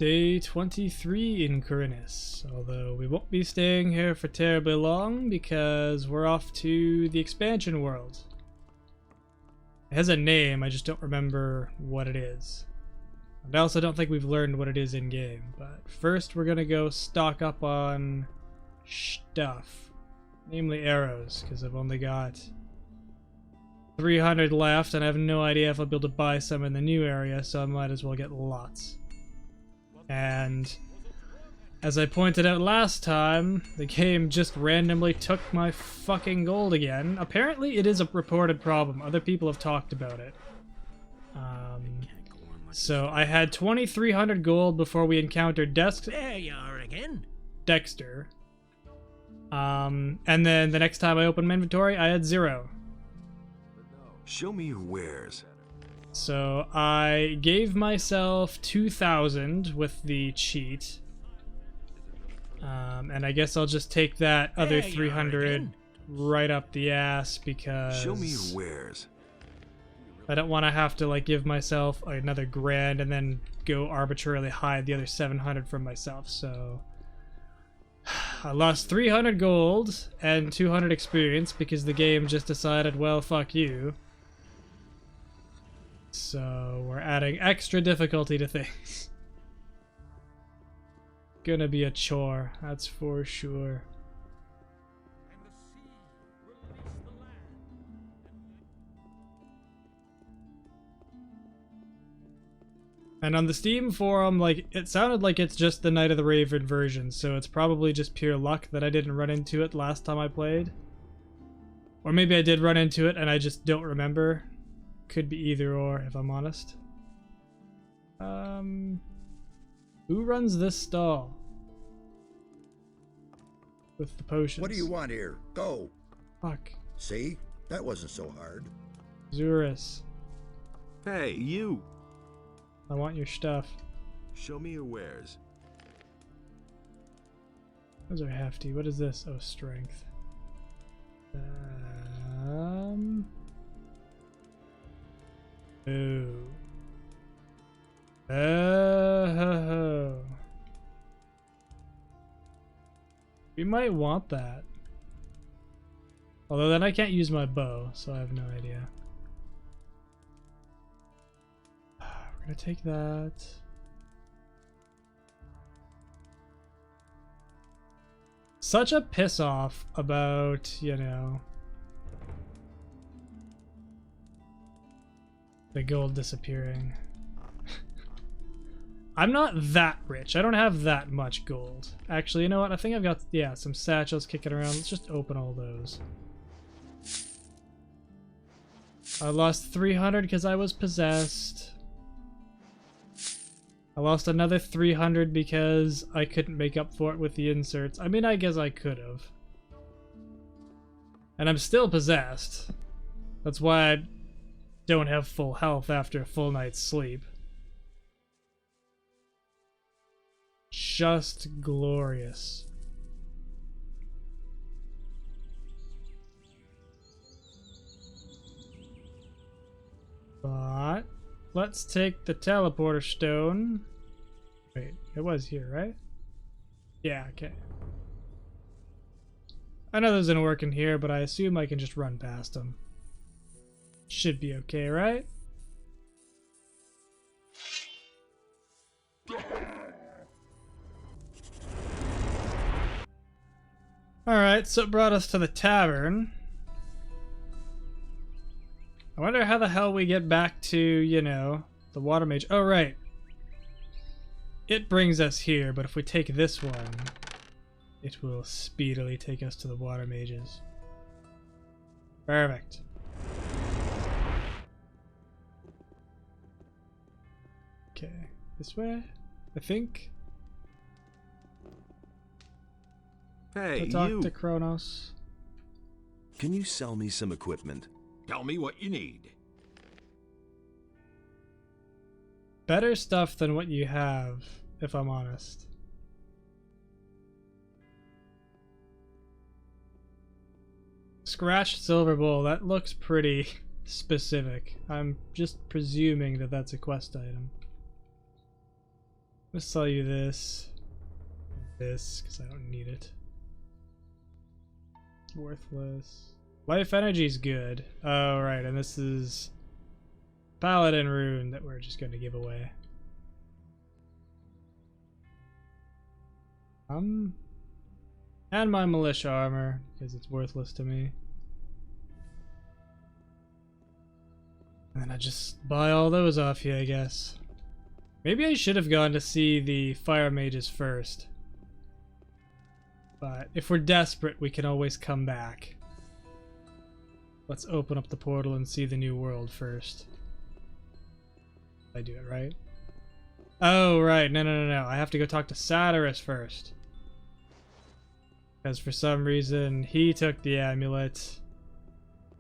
Day 23 in Corinus, although we won't be staying here for terribly long because we're off to the expansion world. It has a name, I just don't remember what it is. And I also don't think we've learned what it is in game, but first we're gonna go stock up on stuff, namely arrows, because I've only got 300 left and I have no idea if I'll be able to buy some in the new area, so I might as well get lots. And as I pointed out last time, the game just randomly took my fucking gold again. Apparently it is a reported problem. Other people have talked about it. So I had 2,300 gold before we encountered There you are again. Dexter. And then the next time I opened my inventory, I had 0. Show me your wares. So I gave myself 2,000 with the cheat. And I guess I'll just take that other 300 right up the ass because Show me your wares. I don't want to have to like give myself another grand and then go arbitrarily hide the other 700 from myself. So I lost 300 gold and 200 experience because the game just decided, well, fuck you. So we're adding extra difficulty to things. Gonna be a chore, that's for sure. And on the Steam forum, like, it sounded like it's just the Night of the Raven version, so it's probably just pure luck that I didn't run into it last time I played. Or maybe I did run into it and I just don't remember. Could be either or, if I'm honest. Who runs this stall? With the potions. What do you want here? Go. Fuck. See? That wasn't so hard. Zurus. Hey, you. I want your stuff. Show me your wares. Those are hefty. What is this? Oh, strength. Ooh. Oh. We might want that. Although then I can't use my bow, so I have no idea. We're gonna take that. Such a piss off about, you know, the gold disappearing. I'm not that rich. I don't have that much gold. Actually, you know what? I think I've got, yeah, some satchels kicking around. Let's just open all those. I lost 300 because I was possessed. I lost another 300 because I couldn't make up for it with the inserts. I mean, I guess I could have. And I'm still possessed. That's why I don't have full health after a full night's sleep. Just glorious. But let's take the teleporter stone. Wait, it was here, right? Yeah, okay. I know those didn't work in here, but I assume I can just run past them. Should be okay, right? Alright, so it brought us to the tavern. I wonder how the hell we get back to, you know, the water mage. Oh, right. It brings us here, but if we take this one, it will speedily take us to the water mages. Perfect. Okay, this way, I think. Hey, Talk you. to Kronos. Can you sell me some equipment? Tell me what you need. Better stuff than what you have, if I'm honest. Scratched silver bowl, that looks pretty specific. I'm just presuming that that's a quest item. Let's sell you this. This, because I don't need it. Worthless. Life energy's good. Oh, right, and this is Paladin rune that we're just going to give away. And my militia armor, because it's worthless to me. And then I just buy all those off you, I guess. Maybe I should have gone to see the fire mages first. But if we're desperate, we can always come back. Let's open up the portal and see the new world first. I do it right? Oh, right. No. I have to go talk to Saturas first. Because for some reason, he took the amulet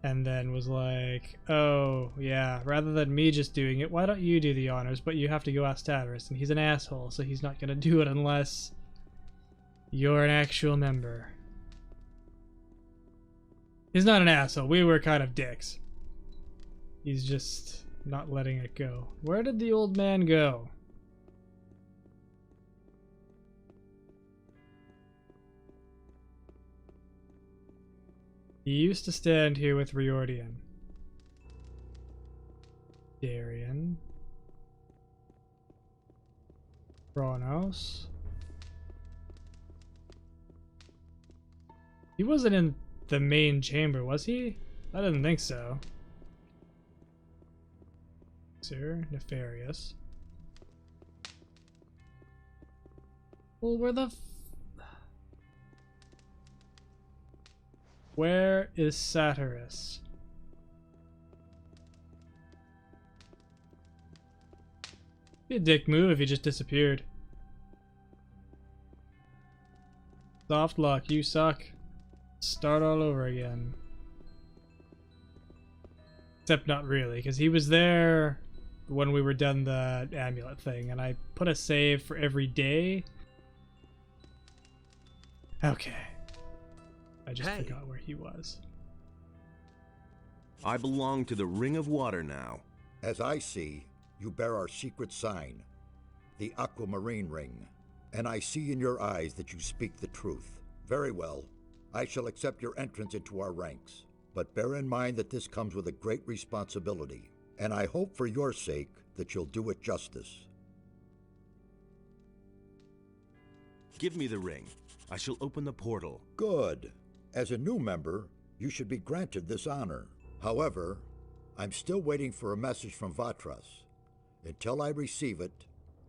and then was like, oh, yeah, rather than me just doing it, why don't you do the honors? But you have to go ask Saturas, and he's an asshole, so he's not going to do it unless you're an actual member. He's not an asshole. We were kind of dicks. He's just not letting it go. Where did the old man go? He used to stand here with Riordian. Darian. Kronos. He wasn't in the main chamber, was he? I didn't think so. Sir, nefarious. Well, where is Saturas? Be a dick move if he just disappeared. Soft luck, you suck. Start all over again. Except not really, because he was there when we were done the amulet thing, and I put a save for every day. Okay. I just forgot where he was. I belong to the Ring of Water now. As I see, you bear our secret sign, the aquamarine ring. And I see in your eyes that you speak the truth. Very well. I shall accept your entrance into our ranks. But bear in mind that this comes with a great responsibility. And I hope for your sake that you'll do it justice. Give me the ring. I shall open the portal. Good. As a new member, you should be granted this honor. However, I'm still waiting for a message from Vatras. Until I receive it,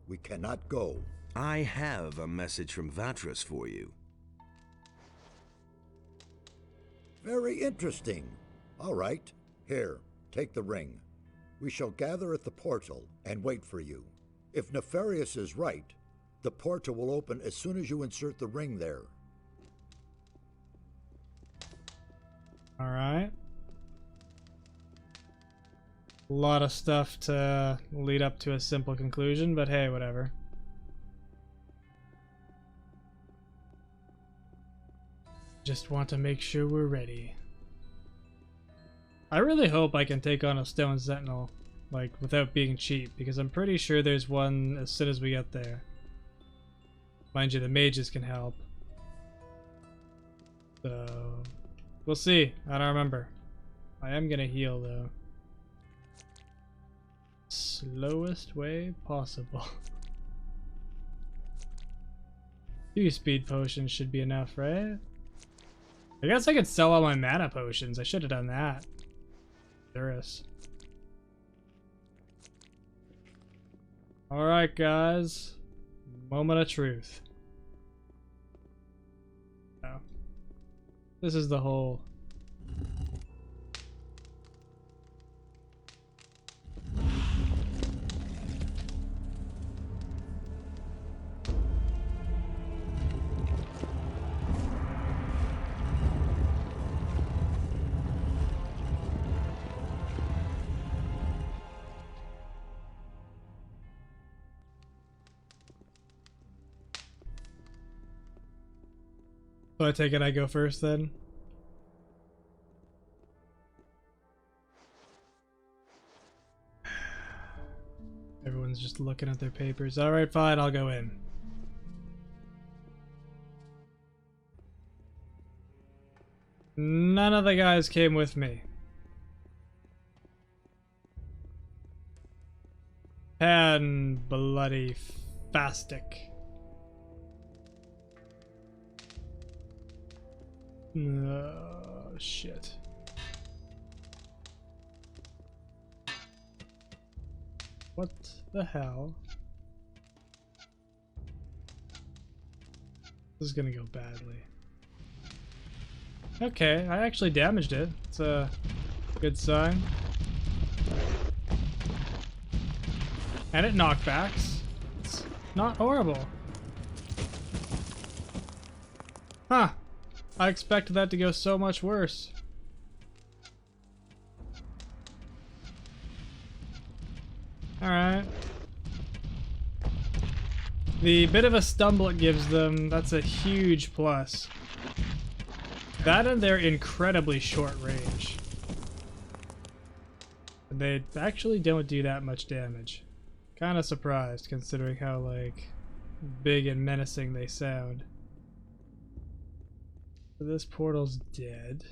we cannot go. I have a message from Vatras for you. Very interesting. All right. Here, take the ring. We shall gather at the portal and wait for you. If Nefarious is right, the portal will open as soon as you insert the ring there. All right. A lot of stuff to lead up to a simple conclusion, but hey, whatever. Just want to make sure we're ready. I really hope I can take on a Stone Sentinel, like, without being cheap, because I'm pretty sure there's one as soon as we get there. Mind you, the mages can help. So, we'll see. I don't remember. I am gonna heal, though. Slowest way possible. 2 speed potions should be enough, right? I guess I could sell all my mana potions. I should have done that. There is. Alright, guys. Moment of truth. Oh. This is the whole... So I take it I go first then? Everyone's just looking. looking at their papers. Alright, fine, I'll go in. None of the guys came with me. And bloody fastic. Oh, shit. What the hell? This is gonna go badly. Okay, I actually damaged it. It's a good sign. And it knockbacks. It's not horrible. Huh. I expected that to go so much worse. Alright. The bit of a stumble it gives them, that's a huge plus. That and they're incredibly short range. They actually don't do that much damage. Kinda surprised considering how, like, big and menacing they sound. So this portal's dead.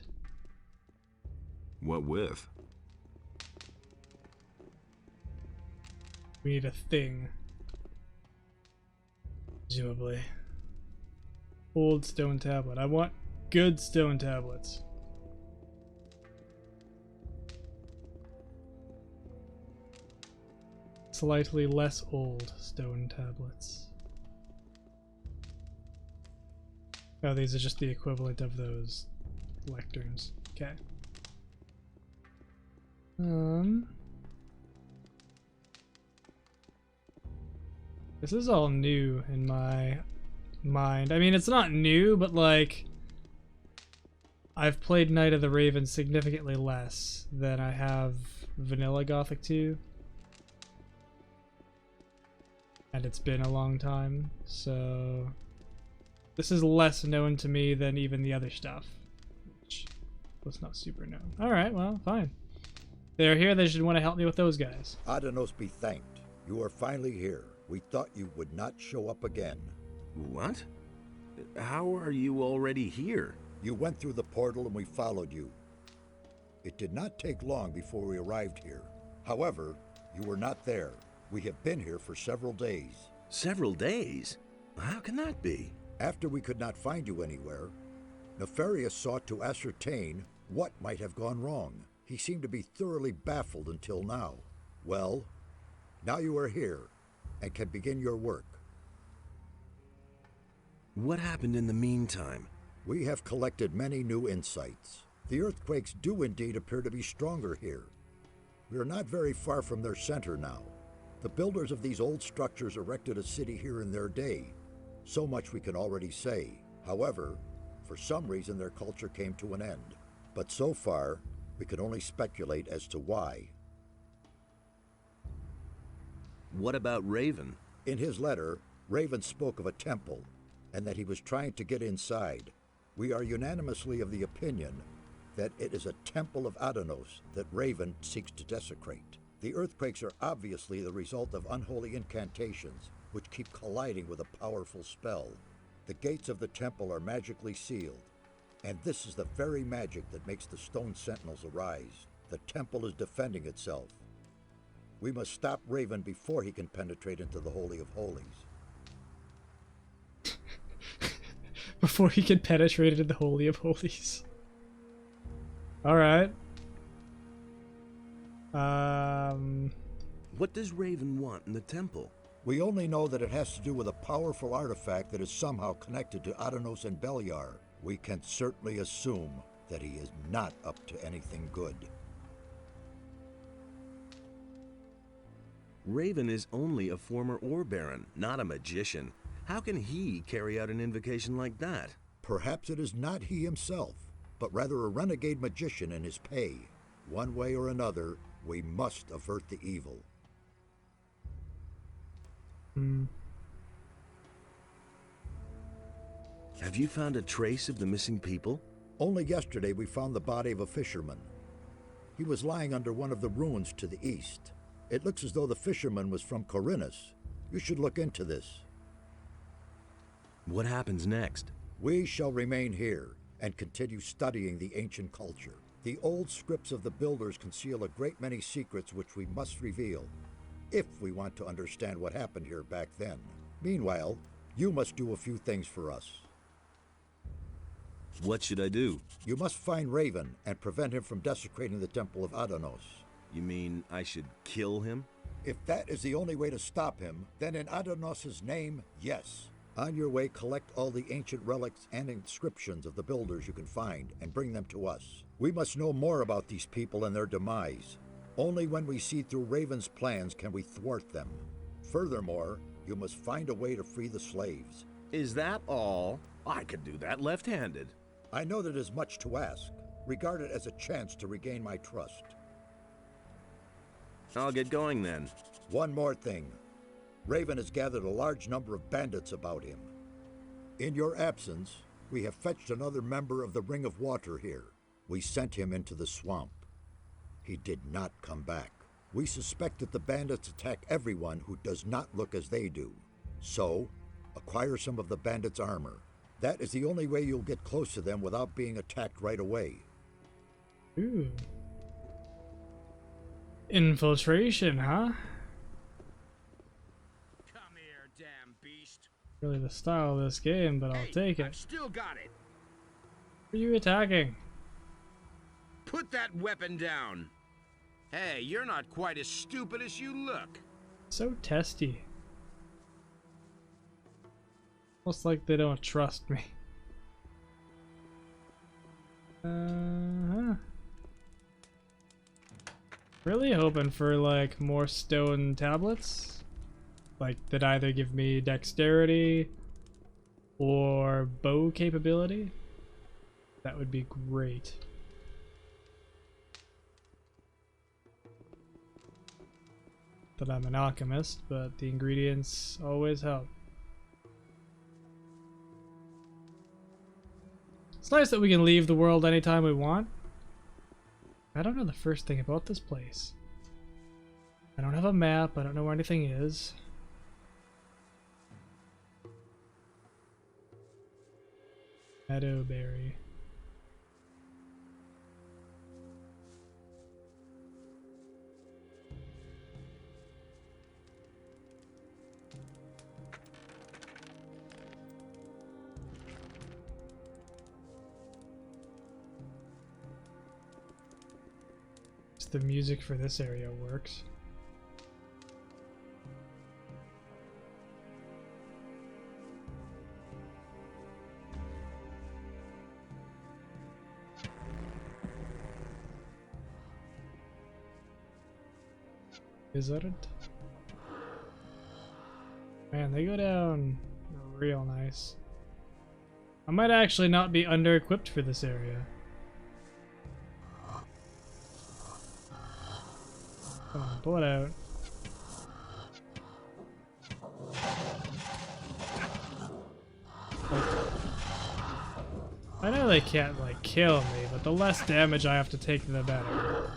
What with? We need a thing. Presumably. Old stone tablet. I want good stone tablets. Slightly less old stone tablets. Oh, these are just the equivalent of those lecterns. Okay. This is all new in my mind. I mean, it's not new, but like, I've played Night of the Raven significantly less than I have vanilla Gothic 2. And it's been a long time, so this is less known to me than even the other stuff, which was not super known. Alright, well, fine. They're here, they should want to help me with those guys. Adanos be thanked. You are finally here. We thought you would not show up again. What? How are you already here? You went through the portal and we followed you. It did not take long before we arrived here. However, you were not there. We have been here for several days. Several days? How can that be? After we could not find you anywhere, Nefarious sought to ascertain what might have gone wrong. He seemed to be thoroughly baffled until now. Well, now you are here and can begin your work. What happened in the meantime? We have collected many new insights. The earthquakes do indeed appear to be stronger here. We are not very far from their center now. The builders of these old structures erected a city here in their day. So much we can already say. However, for some reason their culture came to an end. But so far, we can only speculate as to why. What about Raven? In his letter, Raven spoke of a temple, and that he was trying to get inside. We are unanimously of the opinion that it is a temple of Adanos that Raven seeks to desecrate. The earthquakes are obviously the result of unholy incantations, which keep colliding with a powerful spell. The gates of the temple are magically sealed, and this is the very magic that makes the stone sentinels arise. The temple is defending itself. We must stop Raven before he can penetrate into the Holy of Holies. Before he can penetrate into the Holy of Holies. Alright. What does Raven want in the temple? We only know that it has to do with a powerful artifact that is somehow connected to Adanos and Beliar. We can certainly assume that he is not up to anything good. Raven is only a former ore baron, not a magician. How can he carry out an invocation like that? Perhaps it is not he himself, but rather a renegade magician in his pay. One way or another, we must avert the evil. Have you found a trace of the missing people? Only yesterday we found the body of a fisherman. He was lying under one of the ruins to the east. It looks as though the fisherman was from Corinus. You should look into this. What happens next? We shall remain here and continue studying the ancient culture. The old scripts of the builders conceal a great many secrets which we must reveal, if we want to understand what happened here back then. Meanwhile, you must do a few things for us. What should I do? You must find Raven and prevent him from desecrating the Temple of Adonos. You mean I should kill him? If that is the only way to stop him, then in Adonos' name, yes. On your way, collect all the ancient relics and inscriptions of the builders you can find and bring them to us. We must know more about these people and their demise. Only when we see through Raven's plans can we thwart them. Furthermore, you must find a way to free the slaves. Is that all? I could do that left-handed. I know that is much to ask. Regard it as a chance to regain my trust. I'll get going then. One more thing. Raven has gathered a large number of bandits about him. In your absence, we have fetched another member of the Ring of Water here. We sent him into the swamp. He did not come back. We suspect that the bandits attack everyone who does not look as they do. So, acquire some of the bandits' armor. That is the only way you'll get close to them without being attacked right away. Ooh. Infiltration, huh? Come here, damn beast. Really the style of this game, but I'll take I've it. still got it. Who are you attacking? Put that weapon down. Hey, you're not quite as stupid as you look. So testy. Almost like they don't trust me. Really hoping for like more stone tablets, like that either give me dexterity or bow capability. That would be great. That I'm an alchemist, but the ingredients always help. It's nice that we can leave the world anytime we want. I don't know the first thing about this place. I don't have a map, I don't know where anything is. Meadowberry. The music for this area works. Is that it? Man, they go down real nice. I might actually not be under-equipped for this area. Come on, pull it out. I know they can't, like, kill me, but the less damage I have to take, the better.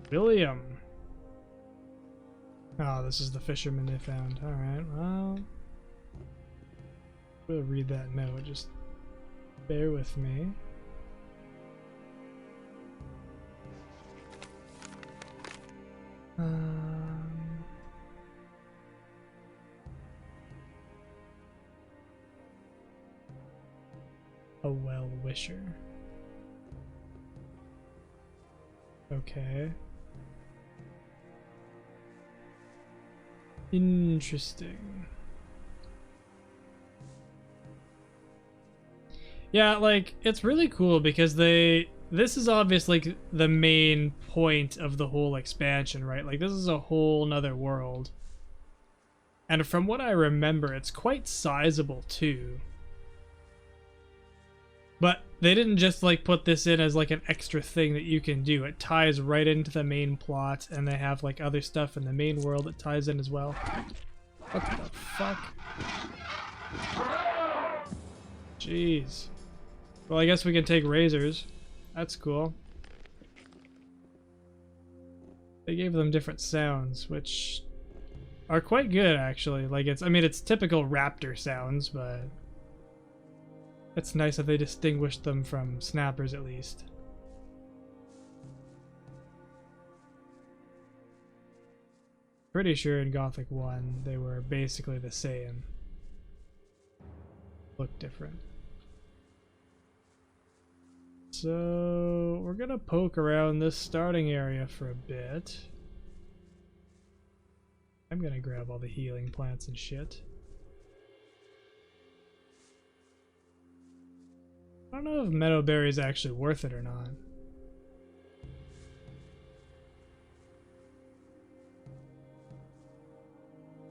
William. Oh, this is the fisherman they found. Alright, well... we'll read that note, just bear with me. A well-wisher. Okay. Interesting. Yeah, like, it's really cool because this is obviously the main point of the whole expansion, right? Like, this is a whole nother world. And from what I remember, it's quite sizable too. But they didn't just like put this in as like an extra thing that you can do. It ties right into the main plot, and they have like other stuff in the main world that ties in as well. What the fuck? Jeez. Well, I guess we can take razors. That's cool. They gave them different sounds, which are quite good actually. Like I mean it's typical raptor sounds, but it's nice that they distinguished them from snappers at least. Pretty sure in Gothic 1 they were basically the same. Look different. So we're gonna poke around this starting area for a bit. I'm gonna grab all the healing plants and shit. I don't know if meadowberry is actually worth it or not.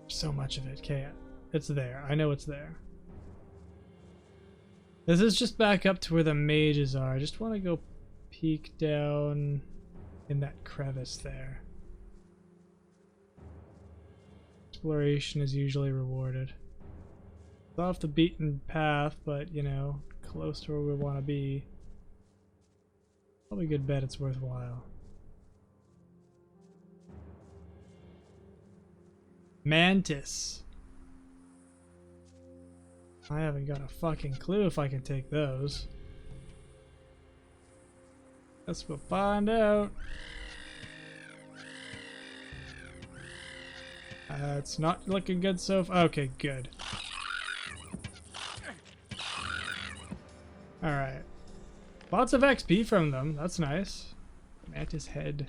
So much of it. Okay, it's there. I know it's there. This is just back up to where the mages are. I just want to go peek down in that crevice there. Exploration is usually rewarded. It's off the beaten path, but you know, close to where we want to be. Probably a good bet it's worthwhile. Mantis. I haven't got a fucking clue if I can take those. Guess we'll find out. It's not looking good so far. Okay, good. Alright. Lots of XP from them. That's nice. Mantis head.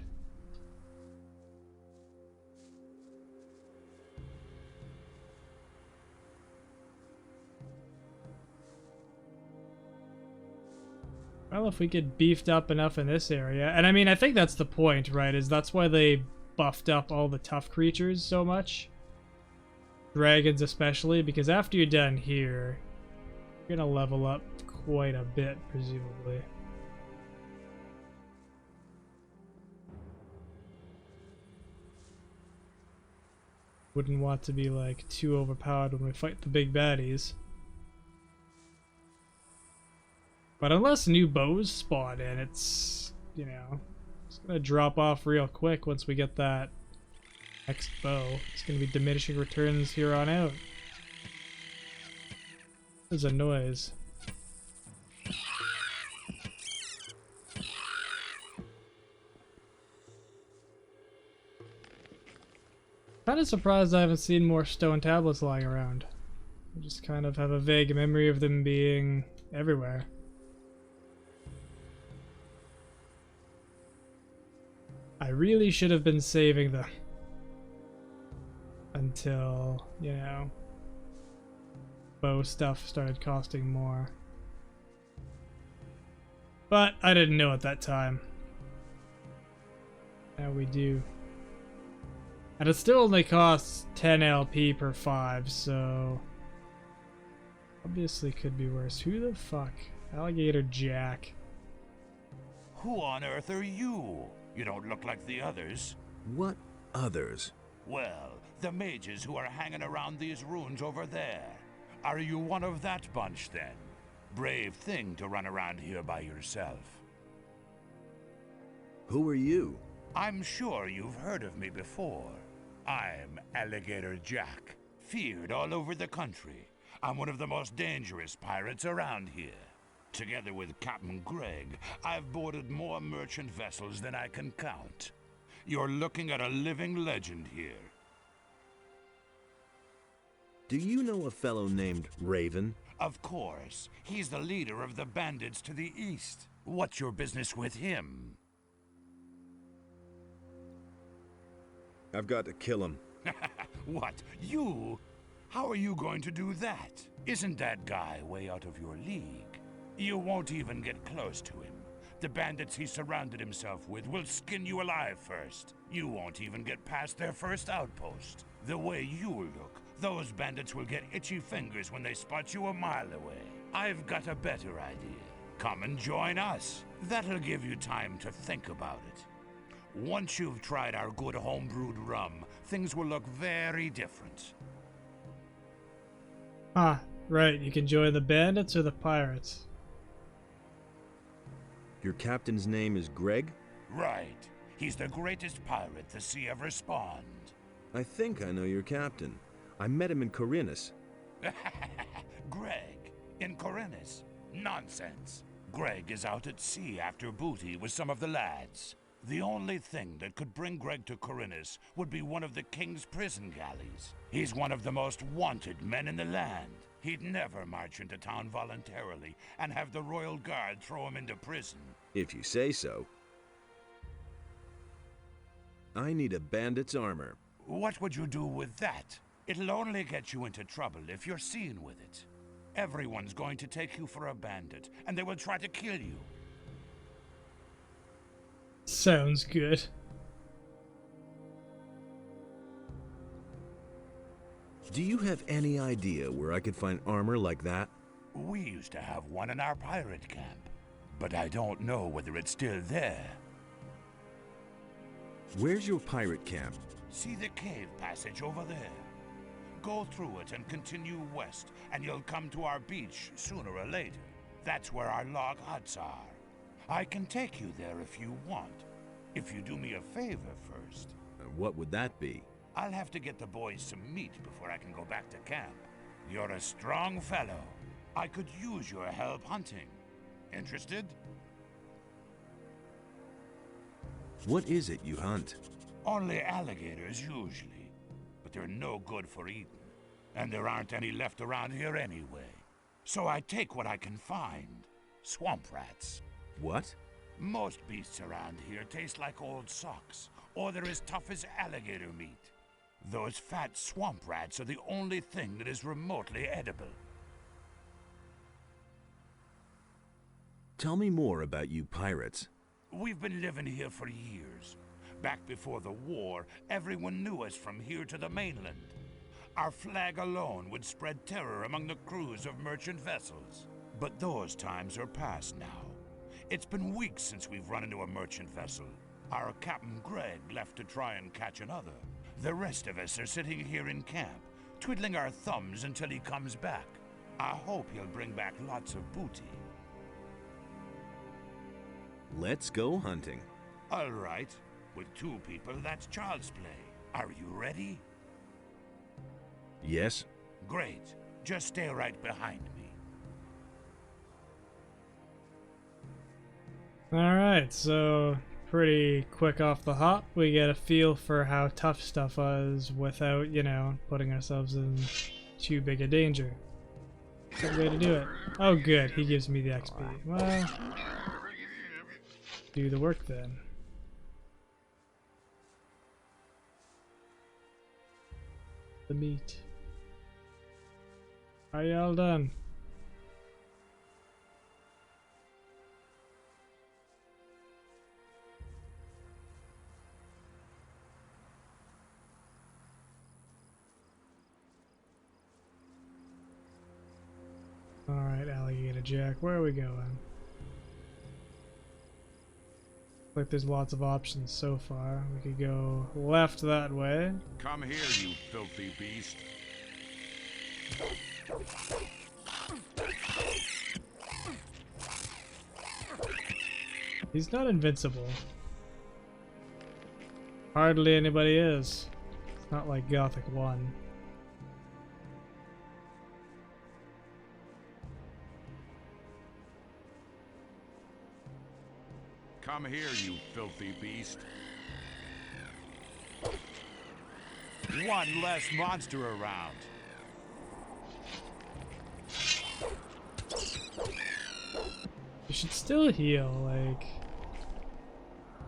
Well, if we get beefed up enough in this area, and I mean, I think that's the point, right? Is that's why they buffed up all the tough creatures so much. Dragons especially, because after you're done here, you're gonna level up quite a bit, presumably. Wouldn't want to be like too overpowered when we fight the big baddies. But unless new bows spawn in, it's, you know, it's gonna drop off real quick once we get that next bow. It's gonna be diminishing returns here on out. There's a noise. Kinda surprised I haven't seen more stone tablets lying around. I just kind of have a vague memory of them being everywhere. I really should have been saving them until, you know, bow stuff started costing more. But I didn't know at that time. Now we do. And it still only costs 10 LP per 5, so obviously could be worse. Who the fuck? Alligator Jack. Who on earth are you? You don't look like the others. What others? Well, the mages who are hanging around these ruins over there. Are you one of that bunch, then? Brave thing to run around here by yourself. Who are you? I'm sure you've heard of me before. I'm Alligator Jack, feared all over the country. I'm one of the most dangerous pirates around here. Together with Captain Greg, I've boarded more merchant vessels than I can count. You're looking at a living legend here. Do you know a fellow named Raven? Of course. He's the leader of the bandits to the east. What's your business with him? I've got to kill him. What? You? How are you going to do that? Isn't that guy way out of your league? You won't even get close to him. The bandits he surrounded himself with will skin you alive first. You won't even get past their first outpost. The way you look, those bandits will get itchy fingers when they spot you a mile away. I've got a better idea. Come and join us. That'll give you time to think about it. Once you've tried our good homebrewed rum, things will look very different. Ah, right. You can join the bandits or the pirates. Your captain's name is Greg? Right. He's the greatest pirate the sea ever spawned. I think I know your captain. I met him in Corinus. Greg, in Corinus? Nonsense. Greg is out at sea after booty with some of the lads. The only thing that could bring Greg to Corinus would be one of the king's prison galleys. He's one of the most wanted men in the land. He'd never march into town voluntarily and have the royal guard throw him into prison. If you say so. I need a bandit's armor. What would you do with that? It'll only get you into trouble if you're seen with it. Everyone's going to take you for a bandit, and they will try to kill you. Sounds good. Do you have any idea where I could find armor like that? We used to have one in our pirate camp, but I don't know whether it's still there. Where's your pirate camp? See the cave passage over there? Go through it and continue west, and you'll come to our beach sooner or later. That's where our log huts are. I can take you there if you want. If you do me a favor first. What would that be? I'll have to get the boys some meat before I can go back to camp. You're a strong fellow. I could use your help hunting. Interested? What is it you hunt? Only alligators usually, but they're no good for eating. And there aren't any left around here anyway. So I take what I can find. Swamp rats. What? Most beasts around here taste like old socks, or they're as tough as alligator meat. Those fat swamp rats are the only thing that is remotely edible. Tell me more about you pirates. We've been living here for years. Back before the war, everyone knew us from here to the mainland. Our flag alone would spread terror among the crews of merchant vessels. But those times are past now. It's been weeks since we've run into a merchant vessel. Our Captain Greg left to try and catch another. The rest of us are sitting here in camp, twiddling our thumbs until he comes back. I hope he'll bring back lots of booty. Let's go hunting. All right. With two people, that's child's play. Are you ready? Yes. Great. Just stay right behind me. Alright, so pretty quick off the hop. We get a feel for how tough stuff is without, you know, putting ourselves in too big a danger. Good way to do it. Oh good, he gives me the XP. Well, do the work then. The meat. Are y'all done? Alright, Alligator Jack, where are we going? Like there's lots of options so far. We could go left that way. Come here, you filthy beast. He's not invincible. Hardly anybody is. It's not like Gothic 1. Come here, you filthy beast. One less monster around. You should still heal, like...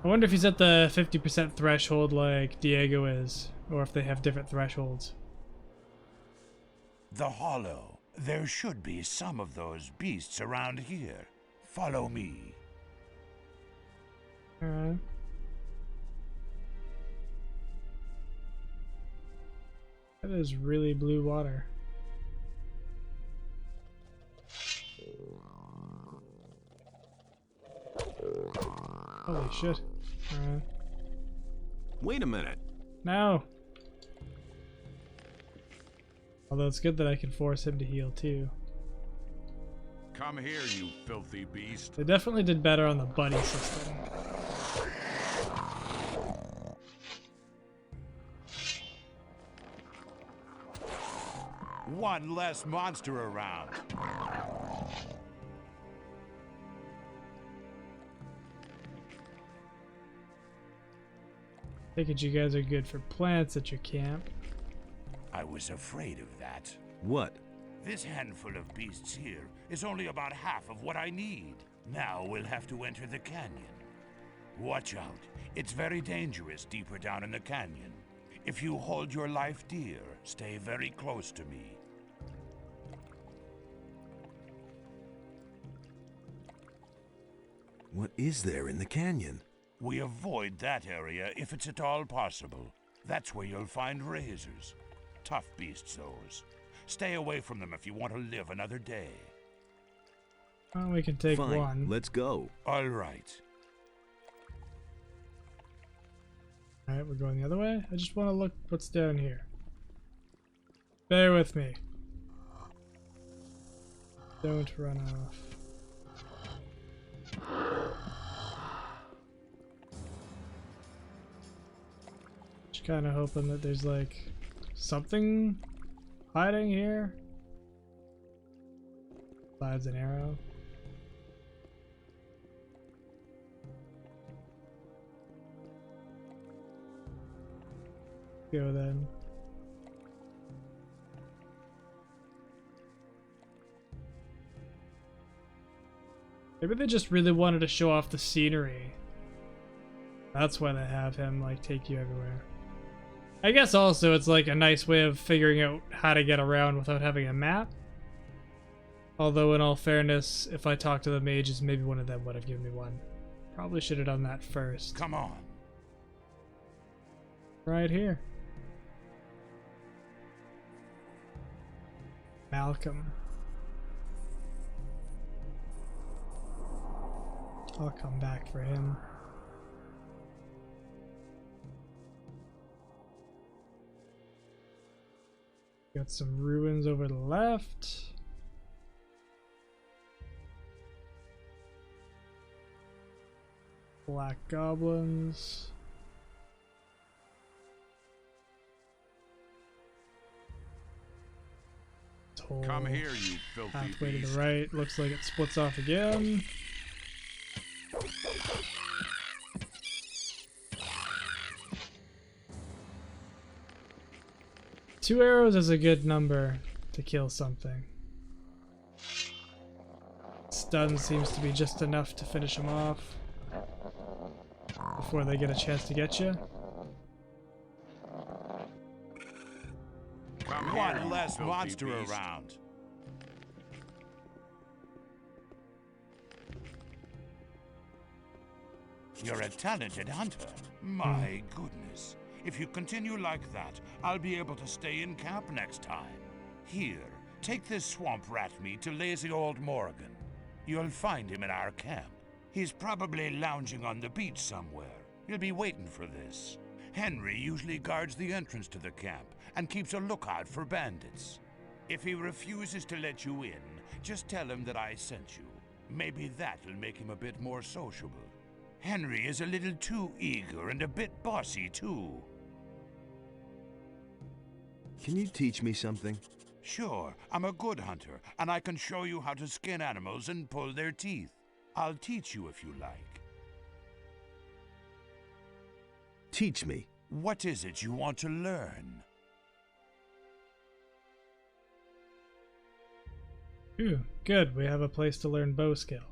I wonder if he's at the 50% threshold like Diego is, or if they have different thresholds. The Hollow. There should be some of those beasts around here. Follow me. Alright. That is really blue water. Holy shit. Alright. Wait a minute. No! Although it's good that I can force him to heal too. Come here, you filthy beast. They definitely did better on the buddy system. One less monster around. Take it you guys are good for plants at your camp. I was afraid of that. What? This handful of beasts here is only about half of what I need. Now we'll have to enter the canyon. Watch out. It's very dangerous deeper down in the canyon. If you hold your life dear, stay very close to me. What is there in the canyon? We avoid that area if it's at all possible. That's where you'll find razors. Tough beasts, those. Stay away from them if you want to live another day. Well, we can take Fine, one. let's go. All right. Alright, we're going the other way. I just want to look what's down here. Bear with me. Don't run off. Just kind of hoping that there's like something hiding here. Besides an arrow. Go then. Maybe they just really wanted to show off the scenery. That's why they have him like take you everywhere. I guess also it's like a nice way of figuring out how to get around without having a map. Although in all fairness, if I talked to the mages, maybe one of them would have given me one. Probably should have done that first. Come on. Right here. Malcom. I'll come back for him. Got some ruins over the left. Black goblins. Come here, you filthy Pathway to beast. the right. Looks like it splits off again. Two arrows is a good number to kill something. Stun seems to be just enough to finish them off before they get a chance to get you. Come one less monster around. You're a talented hunter. My goodness. If you continue like that, I'll be able to stay in camp next time. Here, take this swamp rat meat to lazy old Morgan. You'll find him in our camp. He's probably lounging on the beach somewhere. He'll be waiting for this. Henry usually guards the entrance to the camp and keeps a lookout for bandits. If he refuses to let you in, just tell him that I sent you. Maybe that'll make him a bit more sociable. Henry is a little too eager and a bit bossy too. Can you teach me something? Sure, I'm a good hunter, and I can show you how to skin animals and pull their teeth. I'll teach you if you like. Teach me. What is it you want to learn? Ooh, good. We have a place to learn bow skill.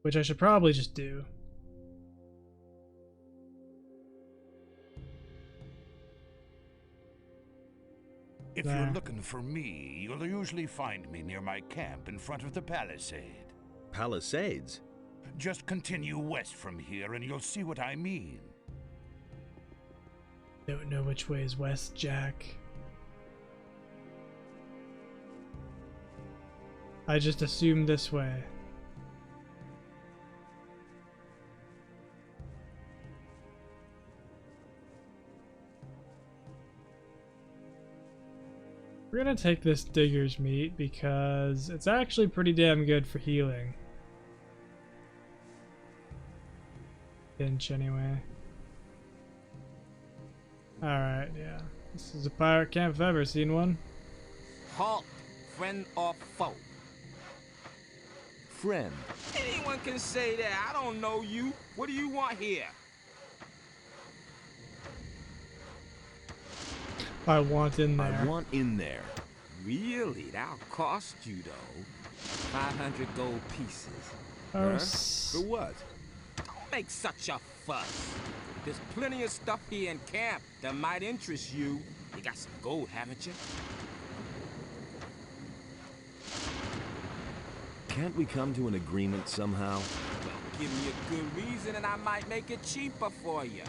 Which I should probably just do. If you're looking for me, you'll usually find me near my camp in front of the palisade. Palisades? Just continue west from here and you'll see what I mean. Don't know which way is west, Jack. I just assumed this way. We're gonna take this digger's meat because it's actually pretty damn good for healing. Pinch anyway. Alright, yeah. This is a pirate camp if I've ever seen one. Halt, friend or foe? Friend. Anyone can say that. I don't know you. What do you want here? I want in there. I want in there. Really? That'll cost you, though. 500 gold pieces. Oh, For what? Don't make such a fuss. There's plenty of stuff here in camp that might interest you. You got some gold, haven't you? Can't we come to an agreement somehow? Well, give me a good reason and I might make it cheaper for you.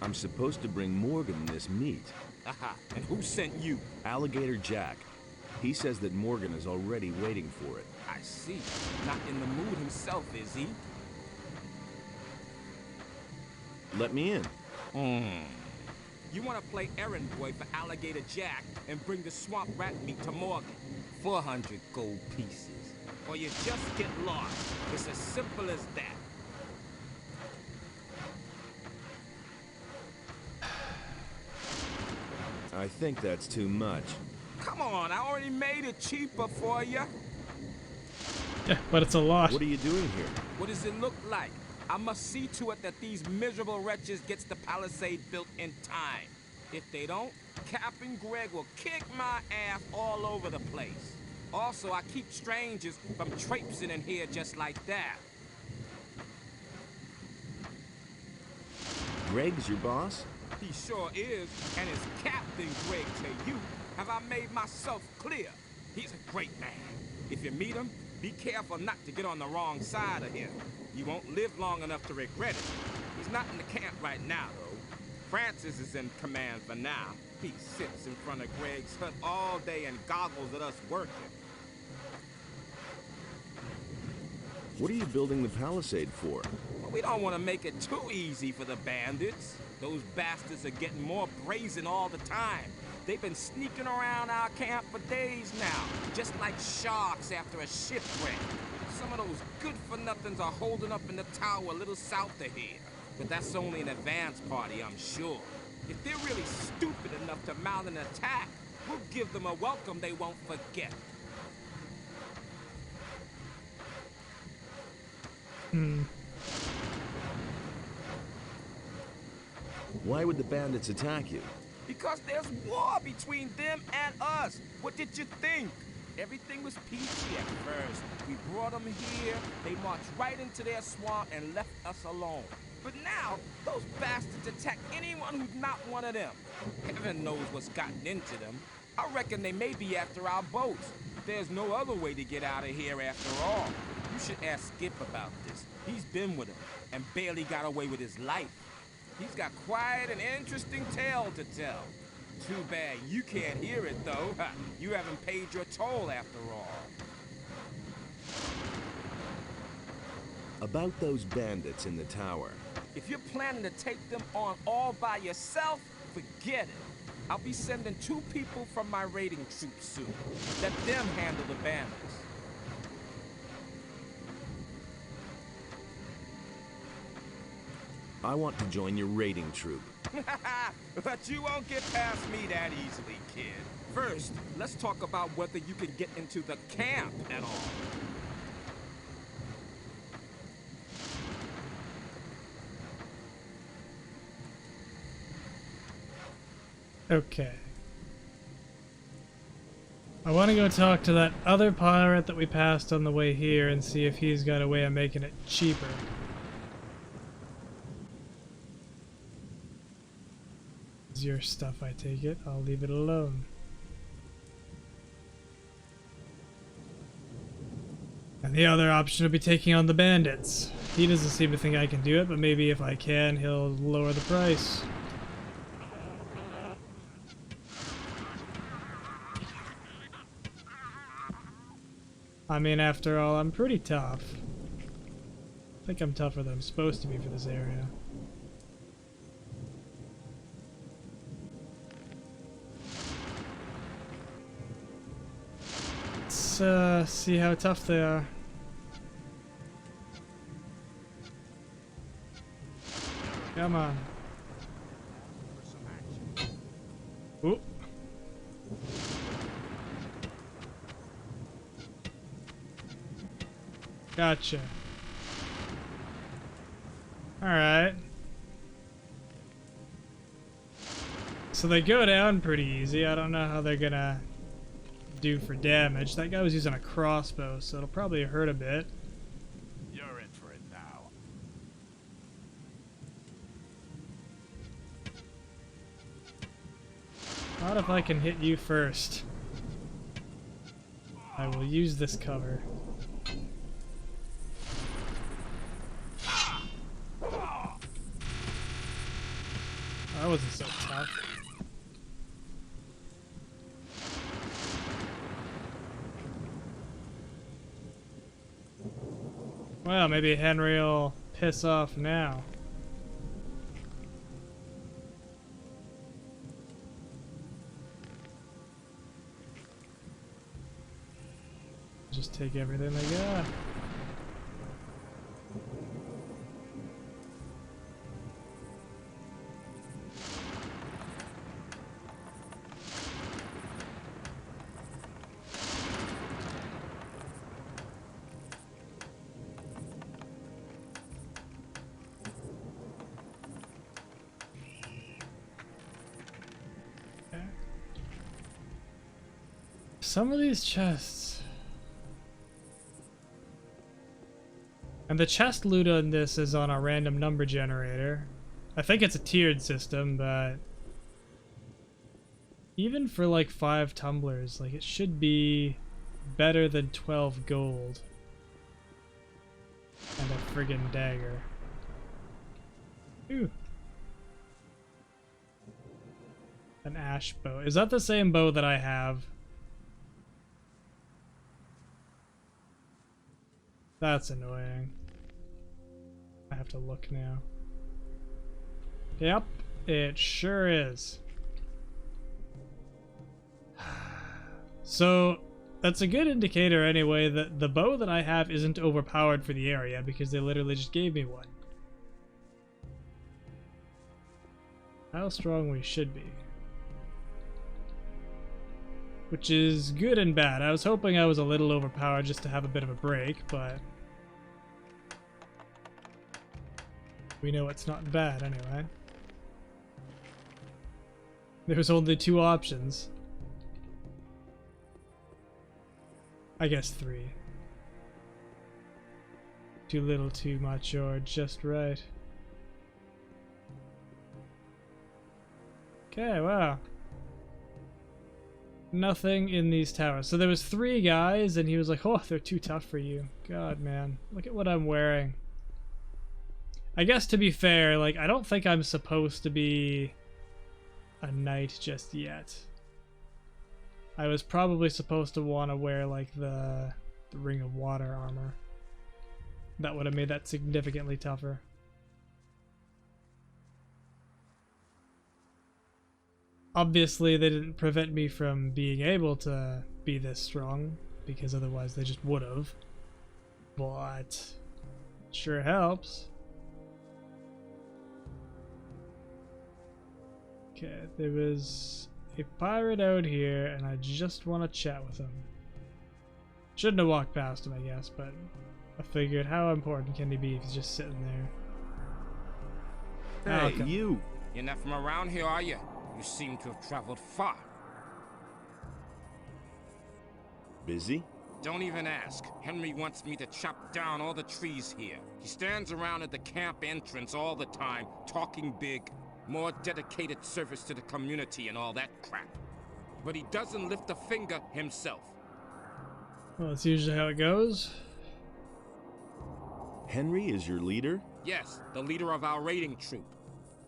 I'm supposed to bring Morgan this meat. Aha, and who sent you? Alligator Jack. He says that Morgan is already waiting for it. I see. Not in the mood himself, is he? Let me in. You want to play errand boy for Alligator Jack and bring the swamp rat meat to Morgan. 400 gold pieces. Or you just get lost. It's as simple as that. I think that's too much. Come on, I already made it cheaper for you. yeah, but it's a lot. What are you doing here? What does it look like? I must see to it that these miserable wretches gets the palisade built in time. If they don't, Captain Greg will kick my ass all over the place. Also, I keep strangers from traipsing in here just like that. Greg's your boss? He sure is, and is Captain Greg to you. Have I made myself clear? He's a great man. If you meet him, be careful not to get on the wrong side of him. You won't live long enough to regret it. He's not in the camp right now, though. Francis is in command for now. He sits in front of Greg's hut all day and goggles at us working. What are you building the palisade for? But we don't want to make it too easy for the bandits. Those bastards are getting more brazen all the time. They've been sneaking around our camp for days now, just like sharks after a shipwreck. Some of those good-for-nothings are holding up in the tower a little south of here. But that's only an advance party, I'm sure. If they're really stupid enough to mount an attack, we'll give them a welcome they won't forget. Why would the bandits attack you? Because there's war between them and us. What did you think? Everything was peachy at first. We brought them here, they marched right into their swamp and left us alone. But now, those bastards attack anyone who's not one of them. Heaven knows what's gotten into them. I reckon they may be after our boats. There's no other way to get out of here after all. You should ask Skip about this. He's been with them and barely got away with his life. He's got quite an interesting tale to tell. Too bad you can't hear it, though. You haven't paid your toll after all. About those bandits in the tower. If you're planning to take them on all by yourself, forget it. I'll be sending 2 people from my raiding troop soon. Let them handle the bandits. I want to join your raiding troop. But you won't get past me that easily, kid. First, let's talk about whether you can get into the camp at all. Okay. I want to go talk to that other pirate that we passed on the way here and see if he's got a way of making it cheaper. It's your stuff, I take it. I'll leave it alone. And the other option would be taking on the bandits. He doesn't seem to think I can do it, but maybe if I can, he'll lower the price. I mean, after all, I'm pretty tough. I think I'm tougher than I'm supposed to be for this area. Let's see how tough they are. Come on. Oop. Gotcha. Alright. So they go down pretty easy. I don't know how they're gonna do for damage. That guy was using a crossbow, so it'll probably hurt a bit. You're in for it now. Not if I can hit you first. I will use this cover. That wasn't so tough. Well, maybe Henry will piss off now. Just take everything they got. Some of these chests. And the chest loot on this is on a random number generator. I think it's a tiered system, but even for like 5 tumblers, like it should be better than 12 gold. And a friggin' dagger. Ooh. An ash bow. Is that the same bow that I have? That's annoying. I have to look now. Yep, it sure is. So, that's a good indicator anyway that the bow that I have isn't overpowered for the area because they literally just gave me one. How strong we should be. Which is good and bad. I was hoping I was a little overpowered just to have a bit of a break, but we know it's not bad anyway. There's only 2 options. I guess 3. Too little, too much, or just right. Okay, wow. Nothing in these towers. So there was 3 guys, and he was like, oh, they're too tough for you. God, man. Look at what I'm wearing. I guess to be fair, like, I don't think I'm supposed to be a knight just yet. I was probably supposed to want to wear, like, the Ring of Water armor. That would have made that significantly tougher. Obviously, they didn't prevent me from being able to be this strong, because otherwise they just would have. But it sure helps. Okay, there was a pirate out here, and I just want to chat with him. Shouldn't have walked past him, I guess, but I figured how important can he be if he's just sitting there? Hey, Malcom. you! You're not from around here, are you? You seem to have traveled far. Busy? Don't even ask. Henry wants me to chop down all the trees here. He stands around at the camp entrance all the time, talking big. More dedicated service to the community and all that crap. But he doesn't lift a finger himself. Well, that's usually how it goes. Henry is your leader? Yes, the leader of our raiding troop.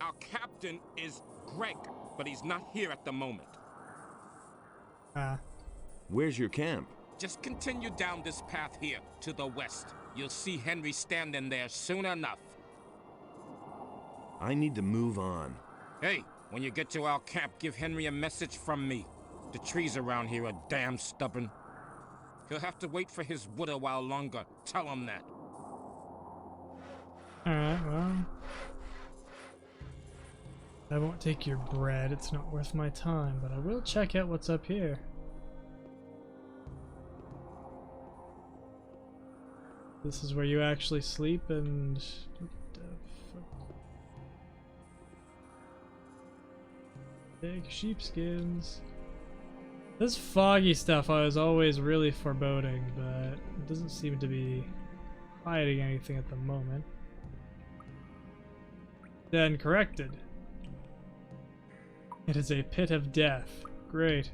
Our captain is Greg, but he's not here at the moment. Where's your camp? Just continue down this path here, to the west. You'll see Henry standing there soon enough. I need to move on. Hey, when you get to our camp, give Henry a message from me. The trees around here are damn stubborn. He'll have to wait for his wood a while longer. Tell him that. Alright, well. I won't take your bread, it's not worth my time, but I will check out what's up here. This is where you actually sleep and... what the fuck? Big sheepskins. This foggy stuff I was always really foreboding, but it doesn't seem to be hiding anything at the moment. Then corrected. It is a pit of death. Great.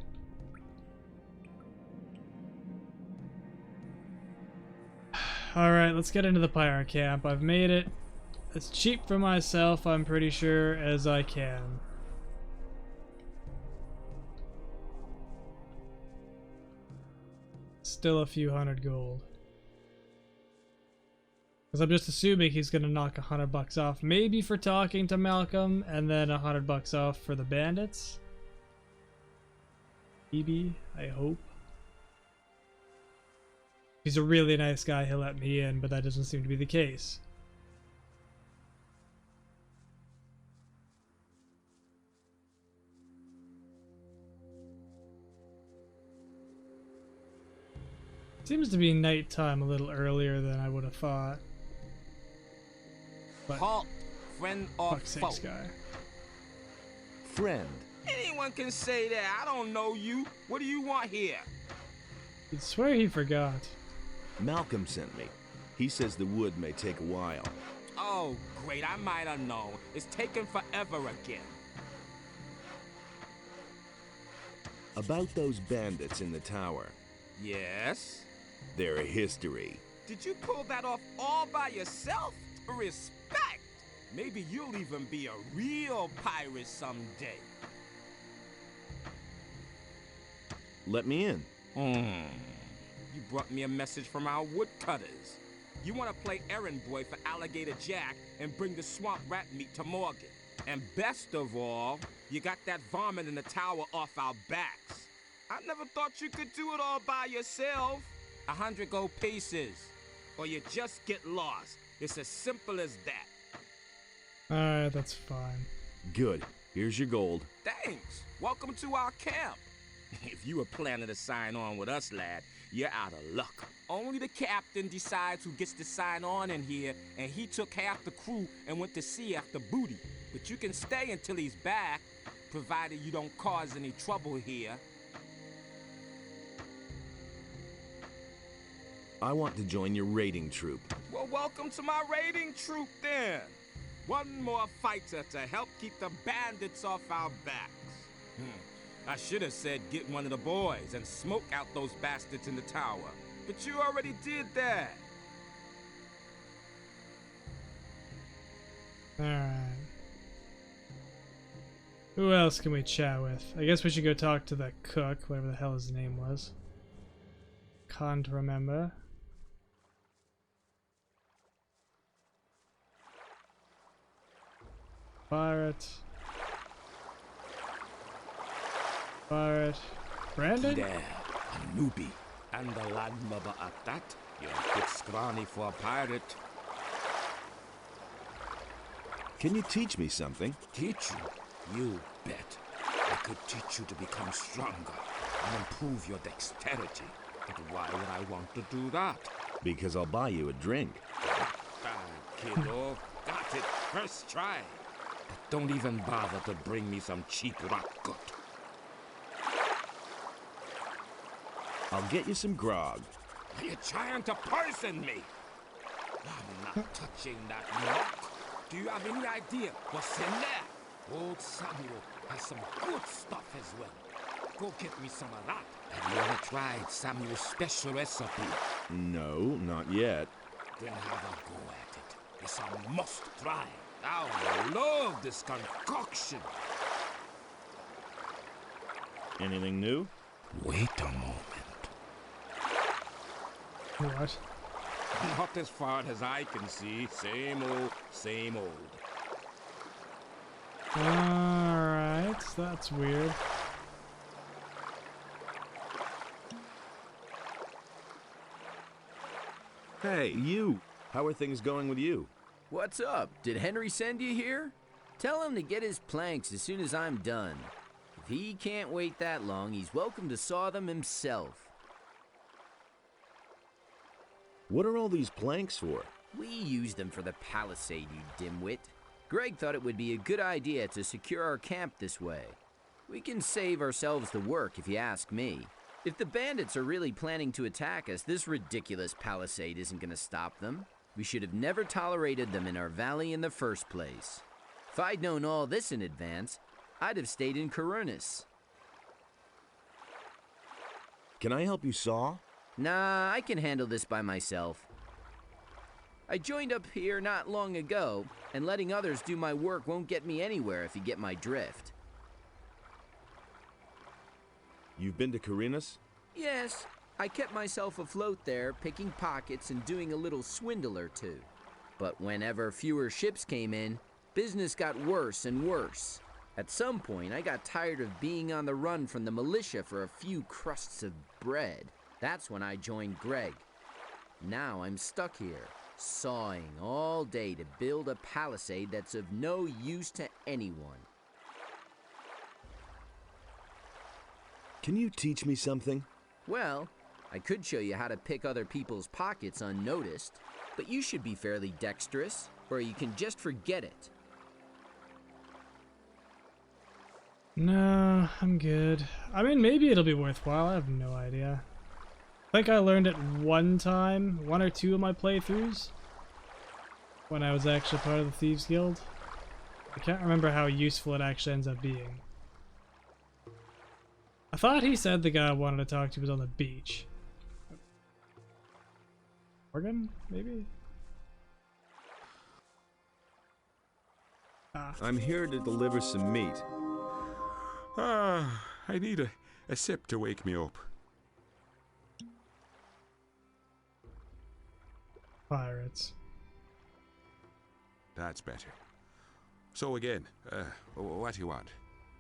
Alright, let's get into the pirate camp. I've made it as cheap for myself, I'm pretty sure, as I can. Still a few hundred gold. Because I'm just assuming he's gonna knock $100 off, maybe for talking to Malcom, and then $100 off for the bandits. Maybe, I hope. He's a really nice guy, he'll let me in, but that doesn't seem to be the case. Seems to be nighttime a little earlier than I would have thought. But Halt, friend or fuck's foe. sakes, guy. Friend. Anyone can say that. I don't know you. What do you want here? You'd swear he forgot. Malcom sent me. He says the wood may take a while. Oh, great. I might have known. It's taking forever again. About those bandits in the tower. Yes? They're a history. Did you pull that off all by yourself? Respect. Maybe you'll even be a real pirate someday. Let me in. You brought me a message from our woodcutters. You want to play errand boy for Alligator Jack and bring the swamp rat meat to Morgan. And best of all, you got that varmint in the tower off our backs. I never thought you could do it all by yourself. 100 gold pieces, or you just get lost. It's as simple as that. Alright, that's fine. Good. Here's your gold. Thanks. Welcome to our camp. If you were planning to sign on with us, lad, you're out of luck. Only the captain decides who gets to sign on in here, and he took half the crew and went to sea after booty. But you can stay until he's back, provided you don't cause any trouble here. I want to join your raiding troop. Well, welcome to my raiding troop, then. One more fighter to help keep the bandits off our backs. I should have said get one of the boys and smoke out those bastards in the tower. But you already did that. Alright. Who else can we chat with? I guess we should go talk to the cook, whatever the hell his name was. Can't remember. Pirate. Pirate. Brandon? There, a newbie. And the landlubber at that. You're a bit scrawny for a pirate. Can you teach me something? Teach you? You bet. I could teach you to become stronger and improve your dexterity. But why would I want to do that? Because I'll buy you a drink. Kiddo. Got it. First try. But don't even bother to bring me some cheap rock gut. I'll get you some grog. Are you trying to poison me? I'm not touching that rock. Do you have any idea what's in there? Old Samuel has some good stuff as well. Go get me some of that. Have you ever tried Samuel's special recipe? No, not yet. Then have a go at it. It's a must try. I love this concoction. Anything new? Wait a moment. What? Not as far as I can see. Same old, same old. Alright, that's weird. Hey, you! How are things going with you? What's up? Did Henry send you here? Tell him to get his planks as soon as I'm done. If he can't wait that long, he's welcome to saw them himself. What are all these planks for? We use them for the palisade, you dimwit. Greg thought it would be a good idea to secure our camp this way. We can save ourselves the work, if you ask me. If the bandits are really planning to attack us, this ridiculous palisade isn't going to stop them. We should have never tolerated them in our valley in the first place. If I'd known all this in advance, I'd have stayed in Corunus. Can I help you saw? Nah, I can handle this by myself. I joined up here not long ago, and letting others do my work won't get me anywhere if you get my drift. You've been to Corunus? Yes, I kept myself afloat there, picking pockets and doing a little swindle or two. But whenever fewer ships came in, business got worse and worse. At some point, I got tired of being on the run from the militia for a few crusts of bread. That's when I joined Greg. Now I'm stuck here, sawing all day to build a palisade that's of no use to anyone. Can you teach me something? Well, I could show you how to pick other people's pockets unnoticed, but you should be fairly dexterous, or you can just forget it. No, I'm good. I mean, maybe it'll be worthwhile. I have no idea. I think I learned it one time, one or two of my playthroughs, when I was actually part of the Thieves Guild. I can't remember how useful it actually ends up being. I thought he said the guy I wanted to talk to was on the beach. Morgan, maybe? Ah. I'm here to deliver some meat. I need a sip to wake me up. Pirates. That's better. So again, what do you want?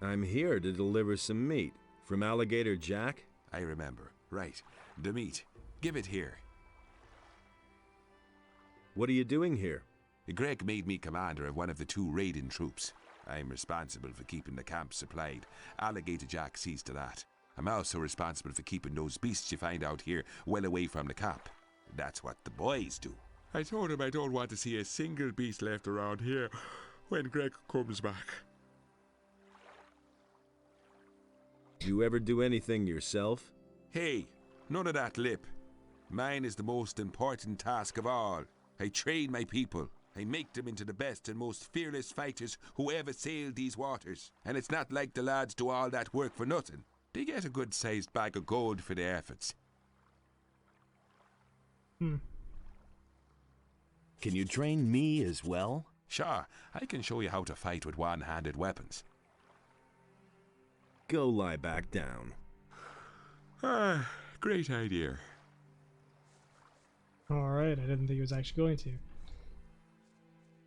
I'm here to deliver some meat. From Alligator Jack? I remember. Right. The meat. Give it here. What are you doing here? Greg made me commander of one of the 2 raiding troops. I'm responsible for keeping the camp supplied. Alligator Jack sees to that. I'm also responsible for keeping those beasts you find out here well away from the camp. That's what the boys do. I told him I don't want to see a single beast left around here when Greg comes back. Do you ever do anything yourself? Hey, none of that lip. Mine is the most important task of all. I train my people. I make them into the best and most fearless fighters who ever sailed these waters. And it's not like the lads do all that work for nothing. They get a good-sized bag of gold for their efforts. Can you train me as well? Sure, I can show you how to fight with one-handed weapons. Go lie back down. Great idea. Alright, I didn't think he was actually going to.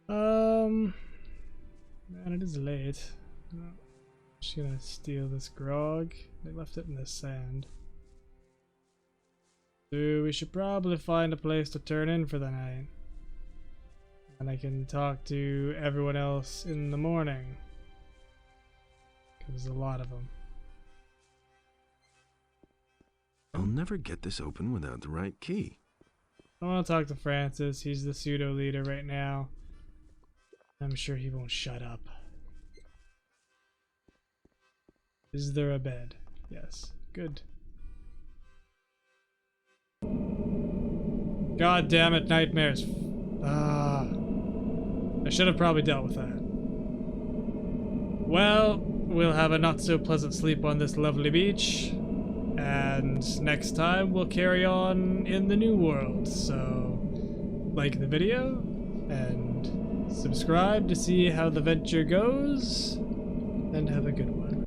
Man, it is late. I'm just gonna steal this grog. They left it in the sand. So we should probably find a place to turn in for the night. And I can talk to everyone else in the morning. There's a lot of them. I'll never get this open without the right key. I want to talk to Francis. He's the pseudo leader right now. I'm sure he won't shut up. Is there a bed? Yes. Good. God damn it, nightmares. I should have probably dealt with that. Well, we'll have a not so pleasant sleep on this lovely beach. And next time we'll carry on in the new world. So, like the video and subscribe to see how the venture goes. And have a good one.